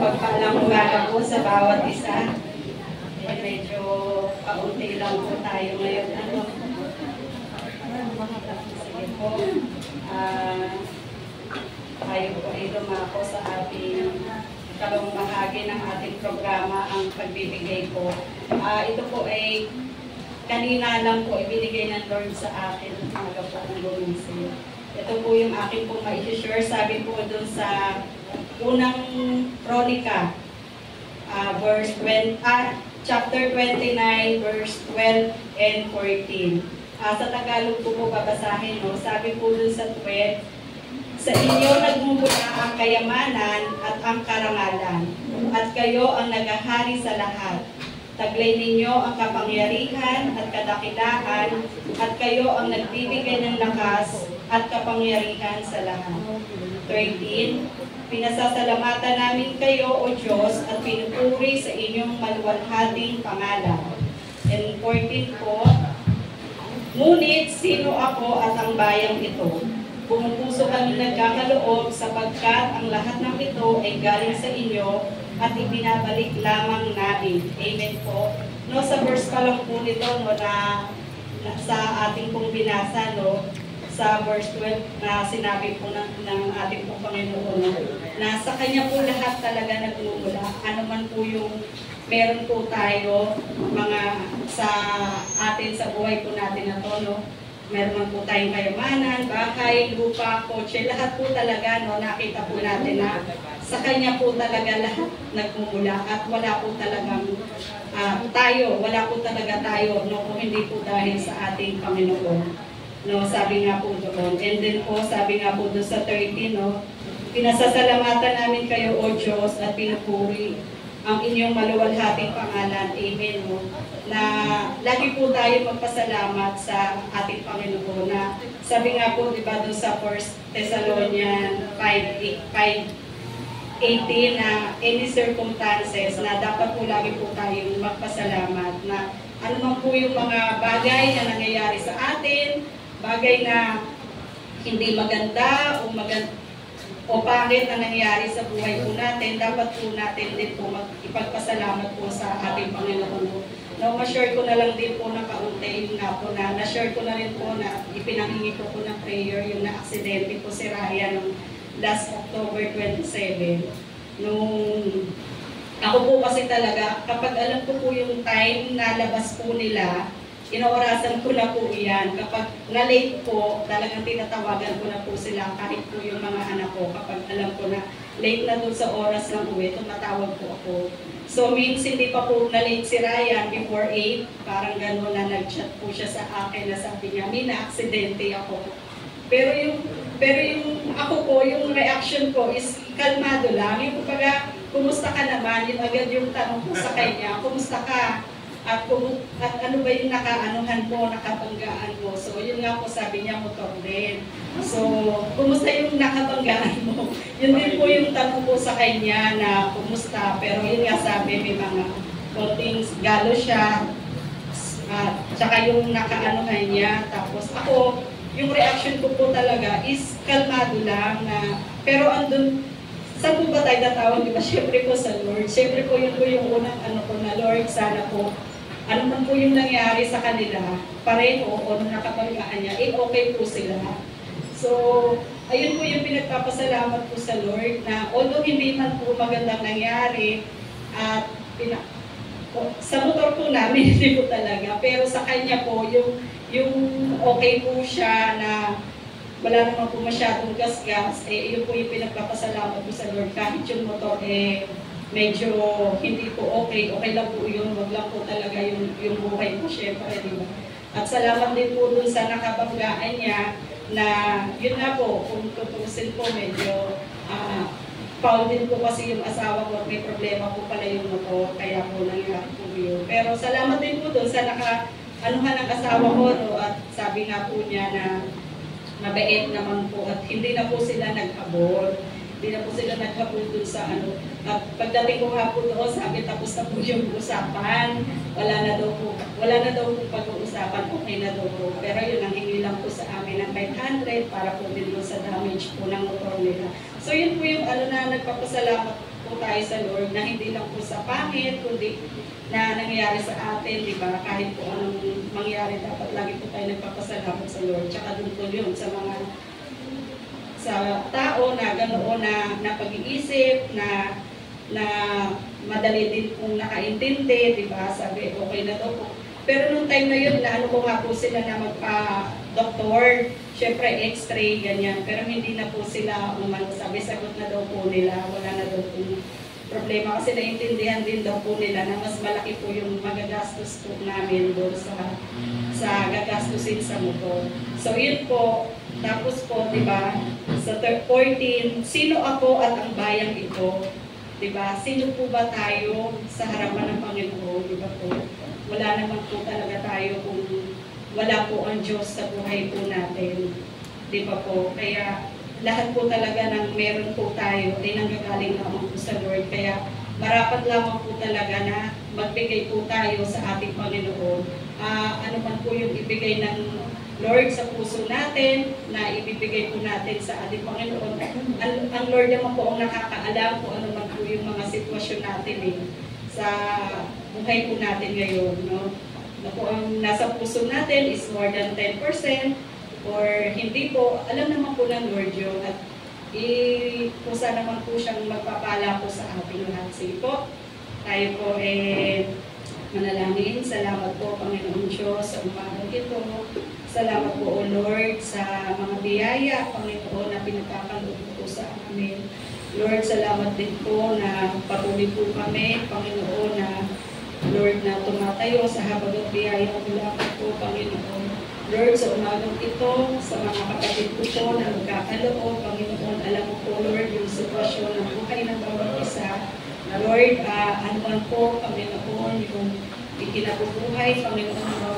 mapagpalang umaga po sa bawat isa. Medyo kaunti lang po tayo ngayon. Sige po. Tayo po ay lumako sa ating ikalawang bahagi ng ating programa, ang pagbibigay po. Ito po ay kanina lang po ibinigay ng Lord sa akin umaga po ng gumising. Ito po yung akin po ma-share. Sabi po doon sa unang Kronika, chapter 29, verse 12 and 14. Sa Tagalog po babasahin, no? Sabi po dun sa 12, sa inyo nagmumula ang kayamanan at ang karangalan, at kayo ang naghahari sa lahat. Taglay ninyo ang kapangyarihan at kadakilaan, at kayo ang nagbibigay ng lakas at kapangyarihan sa lahat. 13, pinasasalamatan namin kayo, O Diyos, at pinupuri sa inyong maluwalhating pangalan. And 14 po, ngunit sino ako at ang bayang ito? Pumupuso kami nagkakaloob sapagkat ang lahat ng ito ay galing sa inyo at ibinabalik lamang namin. Amen po. No, sa verse pa lang po nito, no, na sa ating pong binasa, no, sa verse 12 na sinabi po ng ating pong Panginoon, no, na sa Kanya po lahat talaga nagmumula. Ano man po yung meron po tayo mga sa atin sa buhay po natin na to, no? Meron man po tayong kayamanan, bahay, lupa, kotse, lahat po talaga, no, nakita po natin na sa Kanya po talaga lahat nagmumula at wala po talagang wala po talaga tayo, no, kung hindi po dahil sa ating Panginoon. No, sabi nga po doon. And then po, sabi nga po doon sa 13, no, pinasasalamatan namin kayo, O Diyos, at pinupuri ang inyong maluwalhating pangalan. Amen. No? Na lagi po tayo magpasalamat sa ating Panginoon. Na sabi nga po, di ba, doon sa 1 Thessalonians 5:18 na any circumstances na dapat po lagi po tayong magpasalamat na ano man po yung mga bagay na nangyayari sa atin, bagay na hindi maganda o pangit na nangyayari sa buhay po natin, dapat po natin din po ipagpasalamat po sa ating Panginoon. No, ma-share ko na lang din po na kaunti yung nga po na na-share ko na rin po na ipinangingi ko po ng prayer yung na-aksidente po si Ryan noong last October 27. Nung ako po kasi talaga, kapag alam ko po yung time na labas po nila, inaorasan ko na po iyan. Kapag na-late po, talagang tinatawagan ko na po sila kahit po yung mga anak ko. Kapag alam ko na late na doon sa oras ng uwi, tumatawag po ako. So means hindi pa po na-late si Ryan before 8, parang gano'n na nag-chat po siya sa akin na sabi niya, may na-aksidente ako. Pero yung ako po, yung reaction ko is kalmado lang. Yung kumbaga, kumusta ka naman? Yun agad yung tanong ko sa kanya, kumusta ka? At ano ba yung nakaanuhan mo, nakabanggaan mo? So, yun nga po sabi niya, motor din. So, kumusta yung nakabanggaan mo? Yun din po yung tanong ko sa kanya na kumusta. Pero yun nga sabi, may mga konting galo siya. Tsaka yung nakaanuhan niya. Tapos ako, yung reaction ko po talaga is kalmado lang na, pero andun, saan po ba tayo tatawag? Diba? Siyempre po sa Lord. Siyempre po yun po yung unang ano ko na, Lord, sana po, ano man po yung nangyari sa kanila, pareho o nakapagkaan niya, okay po sila. So, ayun po yung pinagpapasalamat po sa Lord na although hindi man po magandang nangyari, at sa motor po namin, hindi po talaga, pero sa kanya po, yung okay po siya na wala naman po masyadong gas-gas, yun po yung pinagpapasalamat po sa Lord. Kahit yung motor, medyo hindi po okay lang po yun, wag lang po talaga yung buhay po syempre, di ba? At salamat din po dun sa nakabanggaan niya na yun nga po, kung tutusin po medyo foul din po kasi yung asawa ko at may problema po pala yung motor, kaya po nangyari po yun. Pero salamat din po dun sa anuhan ng asawa ko, no, at sabi nga po niya na mabait naman po at hindi na po sila nag-abort. Hindi na po sila naghabol dun sa ano. At pagdating ko nga po doon, sabi tapos na po yung usapan. Wala na daw po pag-uusapan, okay na daw po. Pero yun, ang hingi lang po sa amin ng 500 para po din sa damage po ng motor nila. So yun po yung ano na nagpapasalamat po tayo sa Lord na hindi lang po sa pangit, kundi na nangyayari sa atin, di ba? Kahit po anong mangyari, dapat lagi po tayo nagpapasalamat sa Lord. Tsaka dun po yun sa mga sa tao na ganoon na pag-iisip, na madali din pong nakaintindi, di ba? Sabi, okay na daw po. Pero nung time na yun, naano ko nga po sila na magpa-doktor, syempre x-ray, ganyan. Pero hindi na po sila umano, sabi, sagot na daw po nila, wala na daw po problema. Kasi naintindihan din daw po nila na mas malaki po yung magagastos po namin doon sa gagastusin sa motor. So yun po, tapos po, di ba, sa 14, sino ako at ang bayang ito? Diba? Sino po ba tayo sa harapan ng Panginoon? Diba po? Wala naman po talaga tayo kung wala po ang Diyos sa buhay po natin. Diba po? Kaya lahat po talaga ng meron po tayo ay nanggagaling lamang po sa Lord. Kaya marapat lamang po talaga na magbigay po tayo sa ating Panginoon. Ano man po yung ibigay ng Lord sa puso natin, na ibibigay po natin sa ating Panginoon. Ang Lord naman po ang nakakaalam kung ano man po yung mga sitwasyon natin sa buhay po natin ngayon. No? Na po ang nasa puso natin is more than 10% or hindi po, alam naman po ng Lord yun. At kusa naman po siyang magpapala po sa ating lahat. Sige po, tayo po manalangin. Salamat po, Panginoon Diyos, sa umagang ito. Salamat po, O Lord, sa mga biyaya, Panginoon, na pinagkakaloob po sa amin. Lord, salamat din po na patuloy po kami, Panginoon, na Lord, na tumatayo sa habag at biyaya mula po, Panginoon. Lord, sa umagang ito, sa mga kapatid ko po na magkakaloob, Panginoon, alam mo po, Lord, yung sitwasyon ng buhay ng bawat isa. Na Lord, ano man po, Panginoon, yung ikinabubuhay, Panginoon,